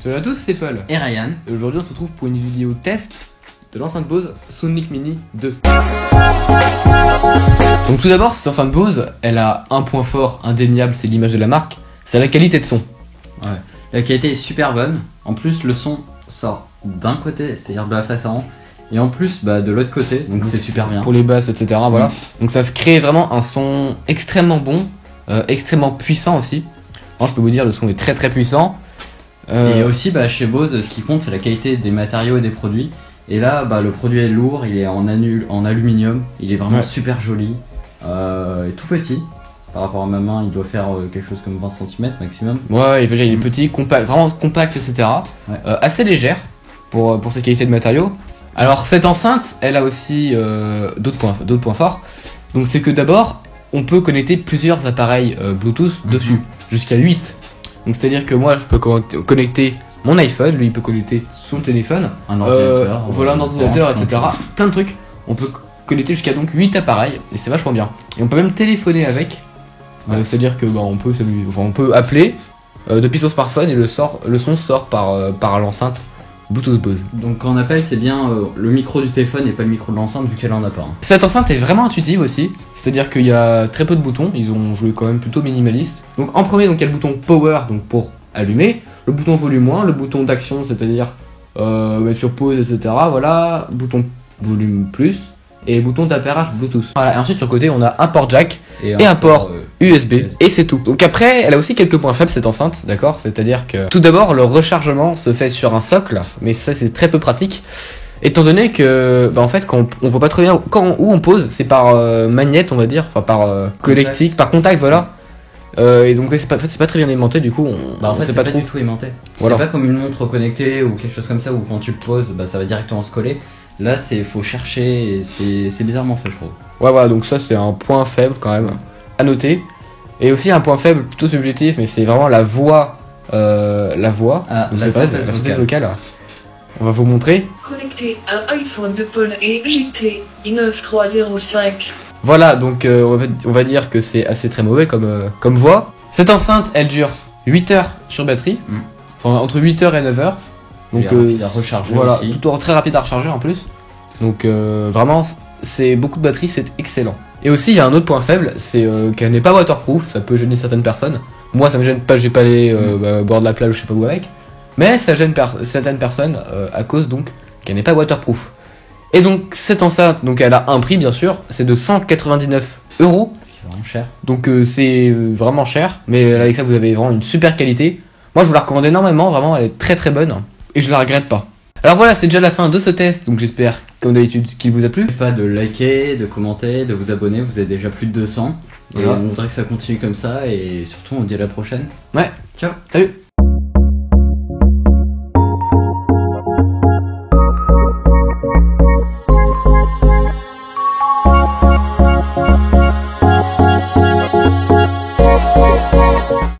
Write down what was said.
Salut à tous, c'est Paul. Et Ryan. Et aujourd'hui on se retrouve pour une vidéo test de l'enceinte Bose Soundlink Mini 2. Donc tout d'abord, cette enceinte Bose, elle a un point fort indéniable, c'est l'image de la marque, c'est la qualité de son. Ouais. La qualité est super bonne. En plus, le son sort d'un côté, c'est-à-dire de la face avant, et en plus de l'autre côté, donc c'est super bien. Pour les basses, etc. Voilà. Donc ça crée vraiment un son extrêmement bon, extrêmement puissant aussi. Alors, je peux vous dire, le son est très très puissant. Et aussi, chez Bose, ce qui compte, c'est la qualité des matériaux et des produits. Et là, le produit est lourd, il est en aluminium, il est vraiment super joli, et tout petit. Par rapport à ma main, il doit faire quelque chose comme 20 cm maximum. Ouais, il est petit, compact, vraiment compact, etc. Ouais. Assez légère pour cette qualité de matériaux. Alors cette enceinte, elle a aussi d'autres points forts. Donc c'est que d'abord, on peut connecter plusieurs appareils Bluetooth dessus, jusqu'à 8. Donc c'est à dire que moi je peux connecter mon iPhone, lui il peut connecter son téléphone, un ordinateur, voilà, un ordinateur, etc. Plein de trucs. On peut connecter jusqu'à donc 8 appareils et c'est vachement bien. Et on peut même téléphoner avec. C'est à dire que on peut appeler depuis son smartphone et le son sort par l'enceinte Bluetooth Bose. Donc quand on appelle, c'est bien le micro du téléphone et pas le micro de l'enceinte vu qu'elle en a pas. Cette enceinte est vraiment intuitive aussi, c'est-à-dire qu'il y a très peu de boutons, ils ont joué quand même plutôt minimaliste. Donc en premier, donc il y a le bouton Power, donc pour allumer, le bouton volume moins, le bouton d'action, c'est-à-dire mettre sur pause, etc. Voilà, bouton volume plus et bouton d'appairage Bluetooth. Voilà, et ensuite sur le côté, on a un port jack et un port USB et c'est tout. Donc après, elle a aussi quelques points faibles cette enceinte, d'accord? C'est-à-dire que tout d'abord, le rechargement se fait sur un socle, mais ça c'est très peu pratique. Étant donné que, en fait, quand on voit pas très bien où on pose, c'est par magnète, on va dire, enfin par collectique, par contact, voilà. Et donc c'est pas très bien aimanté, du coup, on sait pas du tout aimanté. Voilà. C'est pas comme une montre connectée ou quelque chose comme ça où quand tu poses, ça va directement se coller. Là, faut chercher et c'est bizarrement fait, je trouve. Ouais, voilà, donc ça c'est un point faible quand même à noter. Et aussi un point faible plutôt subjectif, mais c'est vraiment la voix. Ah, donc c'est pas la synthèse vocale. On va vous montrer. Connecté à iPhone de Paul et JT i9305. Voilà, donc on va dire que c'est assez très mauvais comme voix. Cette enceinte, elle dure 8 heures sur batterie, enfin entre 8 heures et 9 heures. Donc à recharger voilà, aussi. plutôt très rapide à recharger en plus. Donc vraiment, c'est beaucoup de batterie, c'est excellent. Et aussi, il y a un autre point faible, c'est qu'elle n'est pas waterproof, ça peut gêner certaines personnes. Moi, ça me gêne pas, j'ai pas allé au bord de la plage, je sais pas où avec. Mais ça gêne certaines personnes à cause donc qu'elle n'est pas waterproof. Et donc cette enceinte, donc elle a un prix bien sûr, c'est de 199 €. C'est vraiment cher. Donc c'est vraiment cher, mais avec ça vous avez vraiment une super qualité. Moi je vous la recommande énormément, vraiment elle est très très bonne et je la regrette pas. Alors voilà, c'est déjà la fin de ce test, donc j'espère comme d'habitude qu'il vous a plu. Pas de liker, de commenter, de vous abonner, vous êtes déjà plus de 200. Et Voilà. on voudrait que ça continue comme ça et surtout on dit à la prochaine. Ouais, ciao, salut.